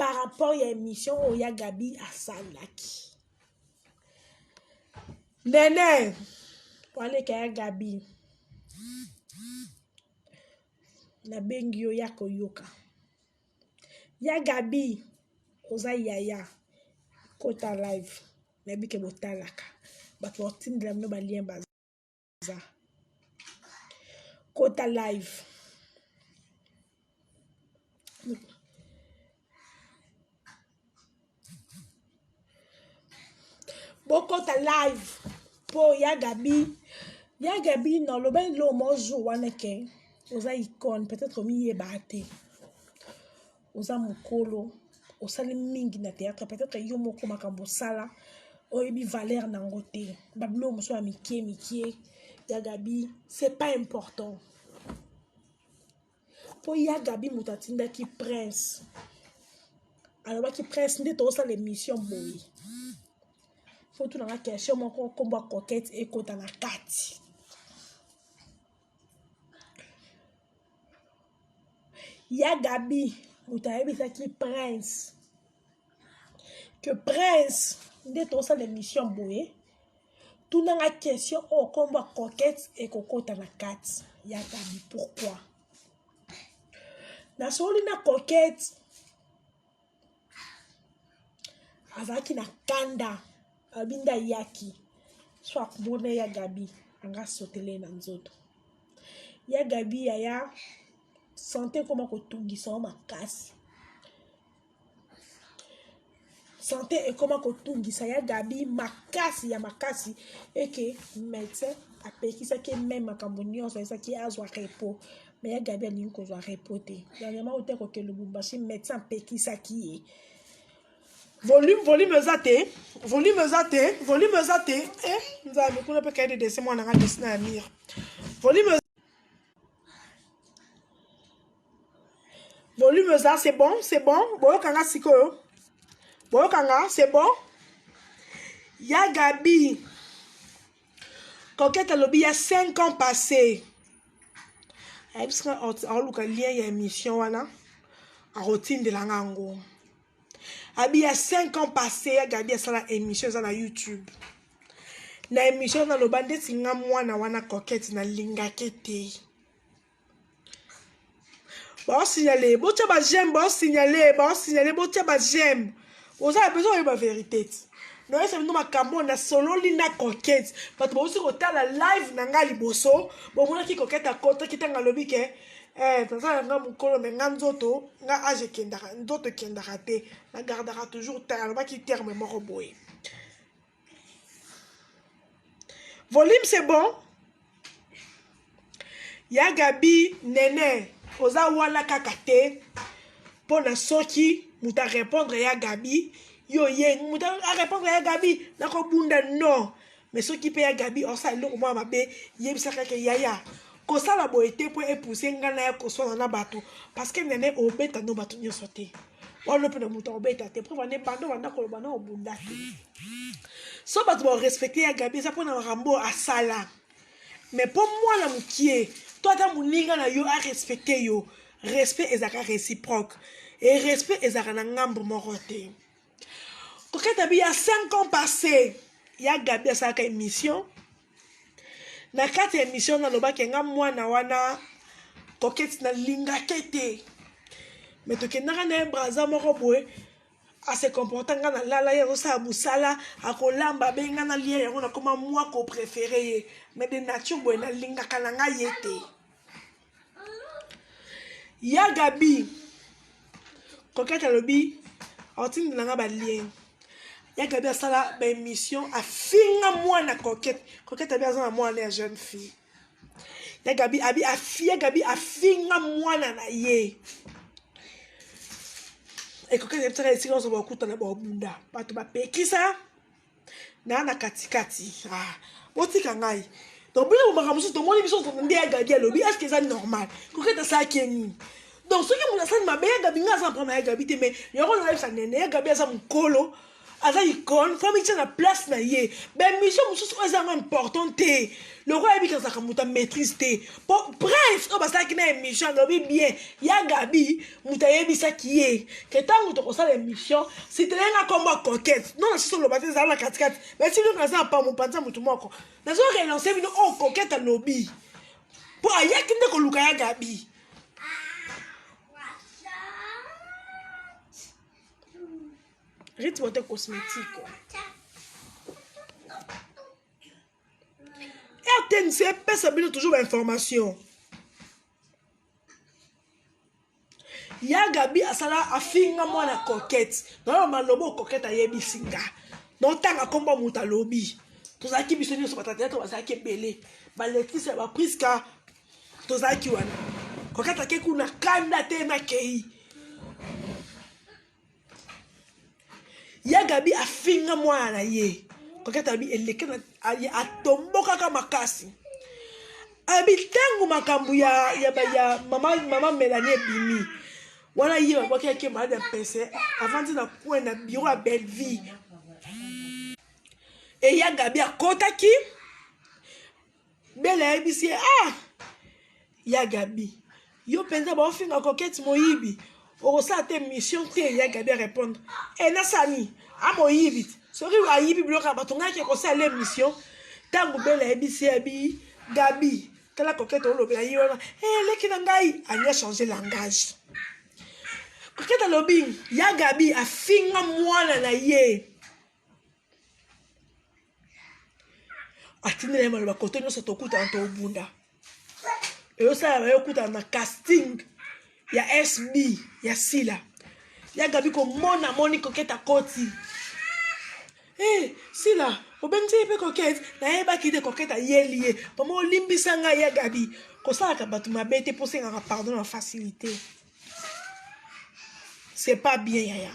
par rapport à l'émission où il y a Gabi à Salaki. Nene, pour aller à Gabi, na bengi yo ya koyoka. Ya Gabi, oza yaya, kota live, na bike botalaka. But for team de la no balien baza. Kota live. Bokota live. Po ya Gabi. Ya Gabi non le ben lo mojo waneke. Oza icône peut-être mi yebate. Oza mukolo. Osali mingi na théâtre peut-être yo moko makambo sala. Oyebi valeur nangote. Bablo moso mikie. Ya Gabi, c'est pas important. Po ya Gabi mutatinda ki prince. Alors qui prince nde to sa l'émission boy. Faut tout dans la question mon combat coquette et kota na kati. Ya Gabi mutayebi sa ki prince. Que prince nde to sa l'émission boy. Tout dans la question au combat coquette et kota na kati. Ya Gabi pourquoi? Na soli na coquette azaki na kanda abinda yaki soit kubone ya Gabi anga sotele na nzoto ya Gabi ya santé koma kotungisa makasi santé et koma kotungisa ya Gabi makasi ya makasi eke médecin apekisa ke même makambo nyonso esaki azwa repos. Mais il y a Gabi qui a reporté. Dernièrement, il y a le médecin pekisa qui est. Volume zate. Eh, nous avons beaucoup de cas de décès. Moi, on a dessiné à mire. Volume zate, c'est bon. Boyokanga siko. Boyokanga, c'est bon. Il y a Gabi. Coquette lobby, il y a 5 ans passés. Et puis, on a lien à émission, à routine de la langue. Il y a 5 ans passés, il y a une émission sur YouTube. Na émission dans le bandit, c'est un coquette na linga kete. Bon signaler, bon j'aime, bon signaler, bon j'aime. Vous avez besoin de la vérité. Non, c'est nous ma cambo na solo lina coquette. Parce que aussi quand la live nanga liboso, bon moi qui coquette à côté qui tanga lobi ke ça nga mukolo mais nga nzoto nga age kendara nzoto kendara te na gardera toujours terme pas qui terme moko boy. Volume c'est bon. Ya Gabi nene oza wala kakate pour na soki muta répondre ya Gabi. Yo ye muta répondre à Gabi na ko bunda non mais ce qui paye à Gabi on ça lo moi mabe yebisaka ke yaya ko ça la boité pour épouser ngana ya ko so na bato parce que nene obeta no bato nyo soté on le peut muta obeta te pour ne bando wana ko bana obunda te so bato ba respecter à Gabi ça pour na rambo à sala mais pour moi la mukie toi ta muninga na yo a respecter yo respect ezaka réciproque et respect ezaka na ngambo moroté. Coquette il y a 5 ans passés, il y a Gabi à sa émission. Na 4 émissions dans le bac, il y a mwana wana coquette na linga kete. Mais tu kenna na braza moko boy à se comporter ngana la ya sa musala a kolamba be ngana lié ya na comme moi ko préféré mais de nature boy na linga kalanga yete. Ya Gabi coquette lobi autin de nga ba lien. Ya Gabi a sala ba émission a finga moi na coquette a bien à moi na jeune fille. Ya Gabi a finga moi na ye. Et coquette est très silence ba kuta na ba bunda. Ba to ba pekisa na katikati. Ah, botika ngai. Donc bien on va ramasser ton mon émission on dit ya Gabi lobi est-ce que c'est normal? Coquette ça qui est ni. Donc ce qui me laisse ma belle Gabi nga ça prendre ya Gabi mais il y aura live ça nene ya Gabi ça mon colo. aza icône fo mitia na place na ye bemission mosusu oyo ezanga important te lokola yebi kazaka moto amaîtrise te po prince oyo basalaki na émission alobi bien ya gabi moto ayebisaki ye ke ntango tokosala émission sitelenga nkombo ya coquette non nasiso oloba te ezala na katikati mais sino naza na pamo mpanza motu moko nazo relance bino oyo coquette alobi po ayaki nde koluka ya gabi rythme de cosmétique. RTNC peut toujours l'information. Ya Gabi asala afinga mwana coquette. Non malobo coquette ayebi singa. Non tanga komba muta lobi. Tozaki bisoni so batata to bazaki belé. Ba Leticia ba Priska tozaki wana. Coquette akekuna kanda te makei. Ya Gabi afinga mwana ye. Coquette abi eleke na atomboka kama makasi. Abi tangu makambu ya mama Mélanie Bimi. Wana ye baboki yake malade PC avant de na kwenda bureau à Belleville. Et Ya Gabi akotaki bela ebisi Ya Gabi. Yo penza ba ofinga Coquette moyibi. Orosa te mission te Ya Gabi répondre. Nasani moyibi. Sori wa yibi bloka batonga ke ko sa l'émission. Tangu bela ebisi abi Gabi. Tala Coquette olobe ya yona. Leki na ngai a changé langage. Coquette alobi Ya Gabi afinga mwana na ye. Atindele maloba koto nyonso tokuta na tobunda. Eyo sala bayokuta na casting ya SB ya Sila. Ya Gabi ko moni Coquette akoti. Sila, obenzi pe Coquette na yeba kide Coquette ayeli. Pomo limbisa nga Ya Gabi. Kosala ka batu mabete po senga pardon en facilité. C'est pas bien yaya.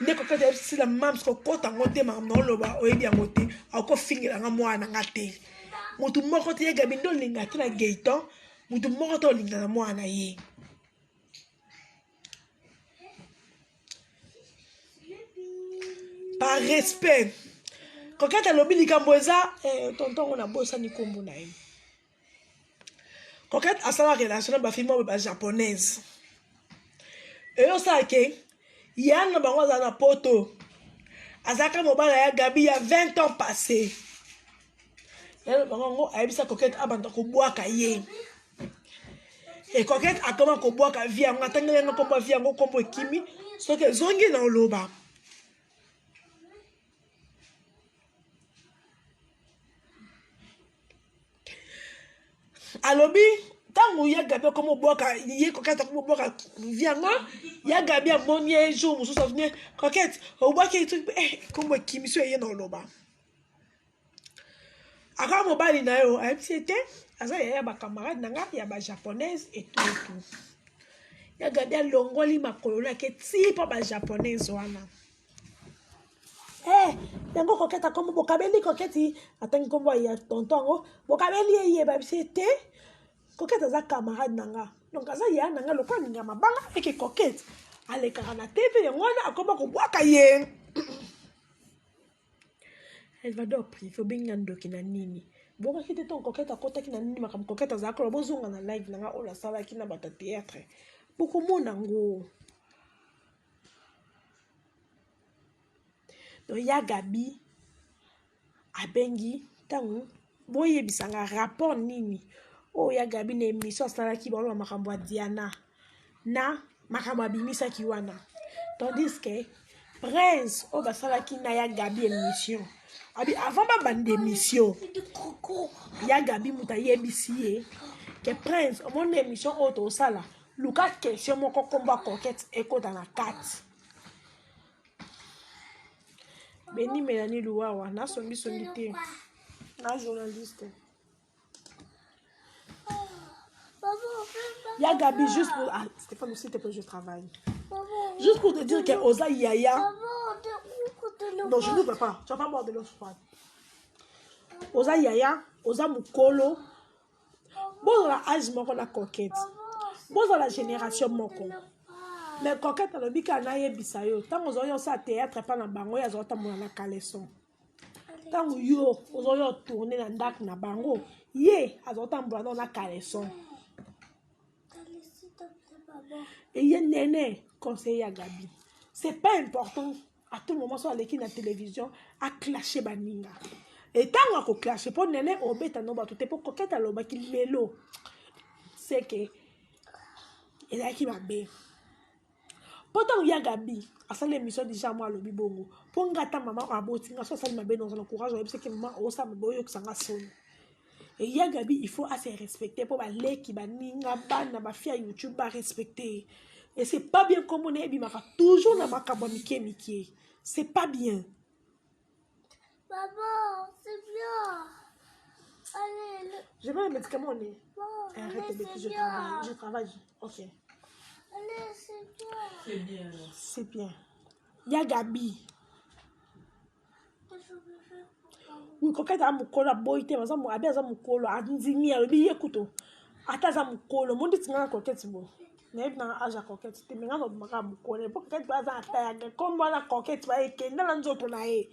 Ne Coquette si la mam ko kota ngote mam no loba oyebi ngote ako fingela nga mwana ngate. Mutu moko te Ya Gabi ndo linga te na Gaëtan, mutu moko to linga na mwana ye. Par respect. Coquette alobi likambo eza tonton on a bossa ni kombo na ye. Coquette a sa relation na ba film ba japonaise. Et on sait que Yann bango za na poto azaka mobala Ya Gabi il y a 20 ans passés. Yann bango a ebisa Coquette abanda ko boaka ye. Et Coquette a comment ko boaka via ngatangela na kombo via ngo kombo kimi so que zongi na oloba. Alobi tango Ya Gabi comme boaka ye Coquette comme boaka via ngo Ya Gabi a monie jour mususu souvenir Coquette o boaka et truc comme kimi so ye na oloba. Aka mobali na yo c'était asa ya ba camarade nanga ya ba japonaise et tout. Ya Gabi longoli makolo na ke tipo ba japonaise wana. Yango Coquette comme bokabeli Coquette atangi kombo ya tonton ngo bokabeli ye ba c'était Coquette aza camarade nanga. Donc aza ya nanga lokwa ninga mabanga et que Coquette alekaka na TV ngona akoma ko boaka ye. Elle va d'or privé binga ndoki na nini. Boka kite ton Coquette akotaki na nini makam Coquette azaka bozonga na live nanga ola sala ki na bata théâtre. Boko mona ngo. Donc Ya Gabi abengi tangu boye bisanga rapport nini. Ya Gabi na émission sala ki balo makambo ya Diana na makambo abimisa ki wana. Tandis que Prince basala ki na Ya Gabi émission. Abi avant ba bande émission. Ya Gabi muta yebisi que Prince mon émission auto sala. Luka question moko komba Coquette ekota na 4. Beni Mélanie Louawa na songi te na journaliste. Ya Gabi juste pour Stéphane aussi te peut je travaille. Juste pour te dire que Oza Yaya. Non, je ne veux pas. Tu vas pas boire de l'eau froide. Oza Yaya, Oza Mukolo. Bon dans la âge moko la Coquette. Bon dans la génération moko. Mais coquette alobi ka na yebisa yo tango ozoyo sa théâtre pa na bango ya zota mona na caleçon tango yo ozoyo tourner na ndak na bango ye azota mbono na caleçon et ye nene conseiller ya Gabi c'est pas important à tout moment sur l'équipe de la télévision à clasher baninga et tango ko clasher pour nene obeta no ba tout pour coquette aloba ki lelo c'est que il a qui va bien. Pourtant, il y a Gabi, à ça l'émission déjà moi le bibongo. Pour ngata maman a beau tinga so ça m'a bien dans le courage, parce que maman o ça me boyo que ça nga son. Et il y a Gabi, il faut assez respecter pour les qui ba ninga ban na ba fia YouTube ba respecter. Et c'est pas bien comme on est bimaka toujours na makabo mike. C'est pas bien. Maman, c'est bien. Allez, Je vais un médicament on est. Arrête de je travaille. OK. Allez, c'est bien. C'est bien. C'est bien. Il y a Gabi. Oui, coquette a mukolo boite, mais ça m'a bien ça mukolo a ndimi a bi yekuto. Ata za mukolo, mon dit nga coquette bo. Na na aja coquette, te menga no maka mukolo. Pour coquette ba za ata ya comme la coquette ba ekenda na nzoto na ye.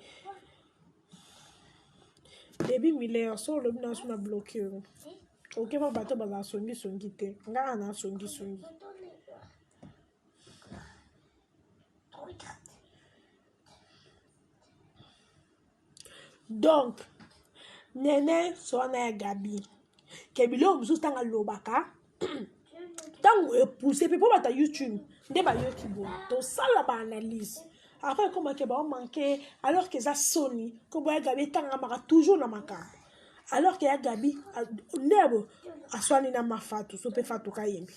Baby Miller so le bina so na bloqué. OK ba bato ba za songi te. Nga na songi. Donc, nene soana ya Gabi. Kebilo musu tanga lobaka. Tango poussé pe pour ta YouTube. Nde ba yo kibo. To sala ba analyse. Après comment que ba manqué alors que ça Sony, que ba Gabi tanga maka toujours na maka. Alors que ya Gabi ndebo aswani na mafatu so pe fatu kayembi.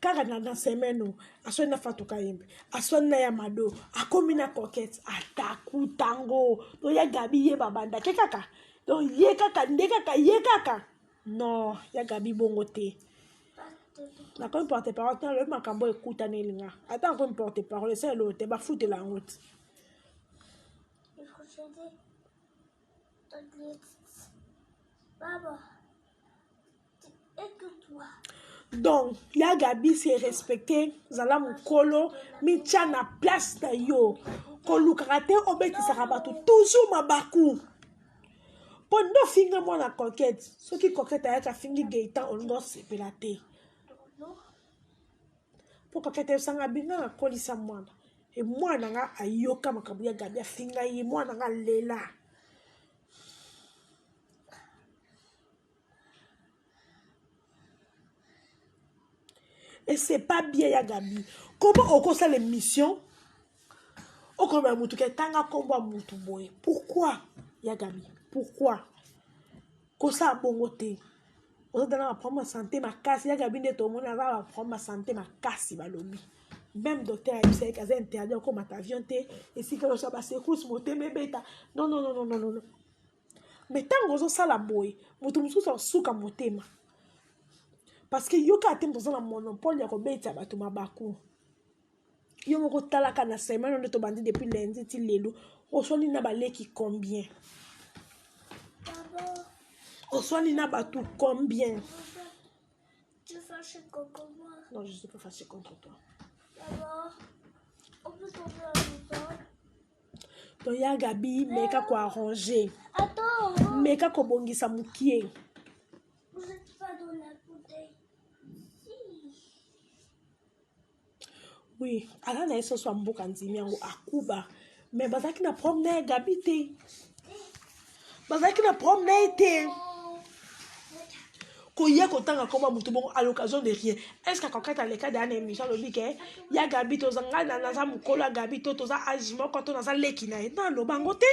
Kaka na semeno aswani na fatu kayembi. Aswani na yamado akomi na coquette ataku tango. To ya Gabi ye babanda ke kaka. Donc ye kaka nde kaka ye kaka. Non, ya Gabi bongo te. Na quand porte parole tant le makambo écoute anelinga. Attends qu'on porte parole c'est l'autre ba foutre la route. Il faut changer. Maman, écoute-toi. Donc, ya Gabi c'est respecté, zala mukolo, mi tia na place na yo. Ko lukarate obeti sarabatu toujours mabaku. Pondo finga mo na coquette. Ce qui coquette aya ka fingi geita ongo sepelate. Pour coquette sanga binga na kolisa mwana. Et mwana nga ayoka makabu ya Gabi finga yi mwana nga lela. Et c'est pas bien ya Gabi. Comment on commence l'émission? On commence mutu ke tanga komba mutu boy. Pourquoi ya Gabi? Pourquoi? Kosa bongote. On doit apprendre ma santé ma casse ya Gabi ne to mona va apprendre ma santé ma casse balobi. Même docteur a dit que c'est interdit comme ma avion te et si que le chaba secousse moté me beta. Non. Mais tant que ça la boy, mutu musu so suka motema. Parce que yo ka tempo za monopole ya kobeta bato mabaku. Yo moko talaka na semaine on to bandi depuis lundi ti lelo. Oswani na baleki combien? Maman, Oswani na bato combien? tu es fâché contre moi. Non, je suis pas fâchée contre toi. Maman, on peut tomber à la maison. Donc ya Gabi meka ko arranger. Attends, Meka ko bongisa mukie. vous n'êtes pas dans la bouteille. Oui, ala na eso so mboka nzimi yango akuba. Mais bazaki na problème na Gabi te. Bazaki na problème na été. Koye kotanga koma mutu bon à l'occasion de rien. Est-ce que quand à l'écart d'un émission le bique ya Gabi to zanga na za mukolo Gabi to za agimo quand on a za leki na dans lo bangote.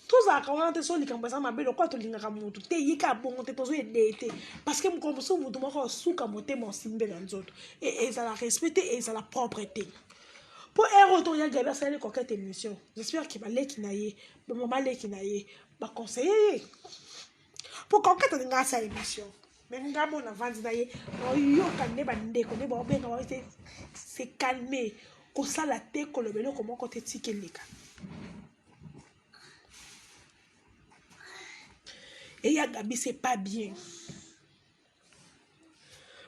Tout ça quand on te soli quand ça ma belle quoi to linga mutu te yika bon te to zo edete parce que mon so mutu mo suka moté mon simbe na nzoto et ça la respecter et ça la propreté. Pour un retour ya Gabi ça les coquette émission. J'espère qu'il va leki na ye, maman leki na ye, ba conseiller. Pour qu'on ait une grâce à l'émission. Mais nous avons un vent d'ailleurs. Nous avons c'est calmé. Qu'on ça la tête, qu'on le vélo, comment qu'on te tique les gars. Et ya Gabi, c'est pas bien.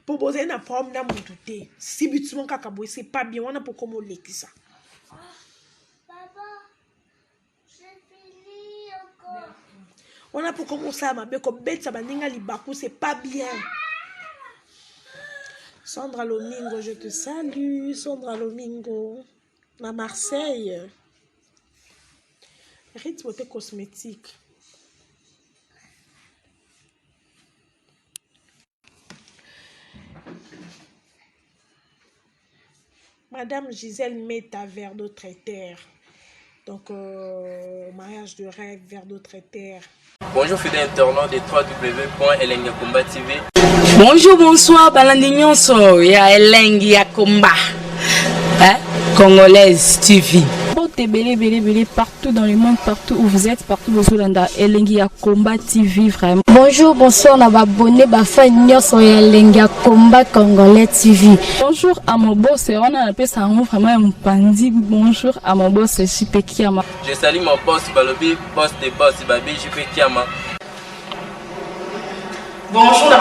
pour poser une forme dans mon douté. Si bitument kakabo, c'est pas bien, on a pour comment l'équipe ça. Papa, j'ai fini encore. On a pour commencer à m'abeiller comme bête, ça va n'inga libaku, c'est pas bien. Sandra Lomingo, je te salue. Sandra Lomingo, à Marseille. Rythme cosmétique. Madame Gisèle Meta vers d'autres terres. Donc, mariage de rêve vers d'autres terres. Bonjour fidèles internautes de www.elengiakomba TV. Bonjour, bonsoir, Balandignon so, ya Elengi Yakomba, Congolaise TV. Belé partout dans le monde, partout où vous êtes, partout où vous êtes, Elengi Yakomba TV vraiment. Bonjour, bonsoir, on a abonné Bafa Nyonso ya Elengi Yakomba Congolais TV. Bonjour à mon boss, on a appelé ça vraiment un pandi. Bonjour à mon boss, JP Kiama. Je salue mon boss Balobi, boss des boss Babi, JP Kiama. Bonjour, la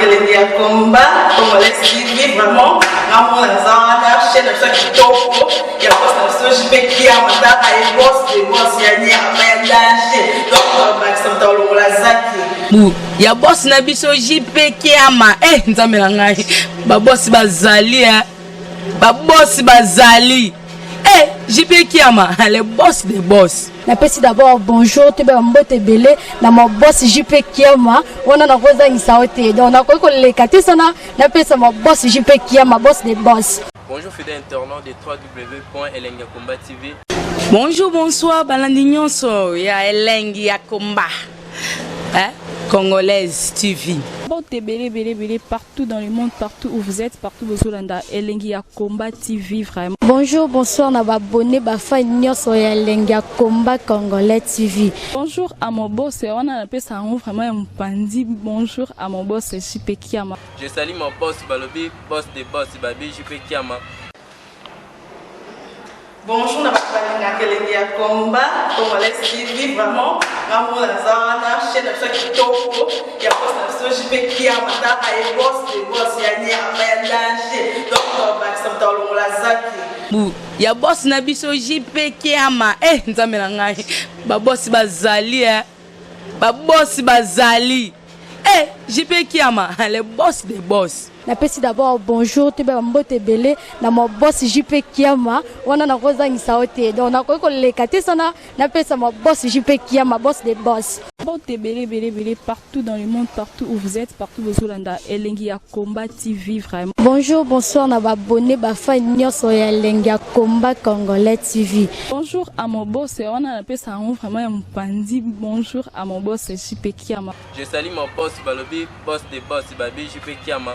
Elengi Yakomba Congolais TV vraiment. Ramon Lazana, chaîne de ceux qui topo, il y a pas de JP Kiama, et boss des boss, il y a un danger. Donc, Maxime Tolong Lazaki. Ya boss na biso JP Kiama, nzambe na ngai. Ba boss bazali, ba boss bazali. JP Kiama, le boss des boss. Napesi d'abord bonjour, tu peux mbote belé na mon boss JP Kiama, on a rosa insaote. Donc na ko le kati sana, napesa mon boss JP Kiama, boss des boss. Bonjour fidèles internautes de www.elengiakomba TV. Bonjour, bonsoir, Balandignon so, ya Elengi Yakomba, Congolaise TV. Belé partout dans le monde, partout où vous êtes, partout où vous êtes, Elengi Yakomba TV vraiment. Bonjour, bonsoir, on a abonné Bafa Nyonso ya Elengi Yakomba Congolais TV. Bonjour à mon boss, on a appelé ça vraiment un pandi. Bonjour à mon boss, JP Kiama. Je salue mon boss Balobi, boss des boss Babi, JP Kiama. Bonjour, la Elengi Yakomba Congolais TV vraiment. Ramon Lazana, chaîne de ceux qui topo, il y a pas de JP Kiama, et boss des boss, il y a un danger. Donc, Maxime Tolong Lazaki. Ya boss na biso JP Kiama, nzambe na ngai. Ba boss bazali, ba boss bazali. JP Kiama, le boss des boss. Napesi d'abord bonjour, tu peux mbote belé na mon boss JP Kiama, on a rosa insaote. Donc na ko le kati sana, napesa mon boss JP Kiama, boss des boss. Belé partout dans le monde, partout où vous êtes, partout où vous êtes, Elengi Yakomba TV vraiment. Bonjour, bonsoir, on a abonné Bafa Nyonso ya Elengi Yakomba Congolais TV. Bonjour à mon boss, on a appelé ça vraiment un pandi. Bonjour à mon boss, JP Kiama. Je salue mon boss Balobi, boss des boss Babi, JP Kiama.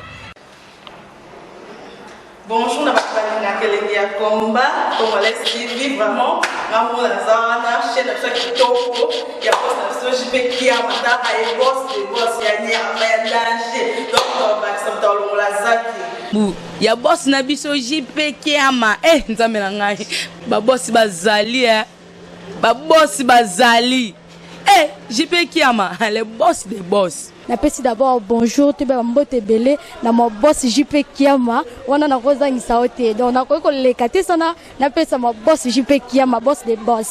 Bonjour, la Elengi Yakomba Congolais TV vraiment. Ramon Lazana, chaîne de ceux qui topo, il y a pas de JP Kiama, et boss des boss, il y a un danger. Donc, Maxime Tolong Lazaki. Ya boss na biso JP Kiama, nzambe na ngai. Ba boss bazali, ba boss bazali. JP Kiama, le boss des boss. Napesi d'abord bonjour, tu peux mbote belé na mon boss JP Kiama, on a rosa insaote. Donc na ko le kati sana, napesa mon boss JP Kiama, boss des boss.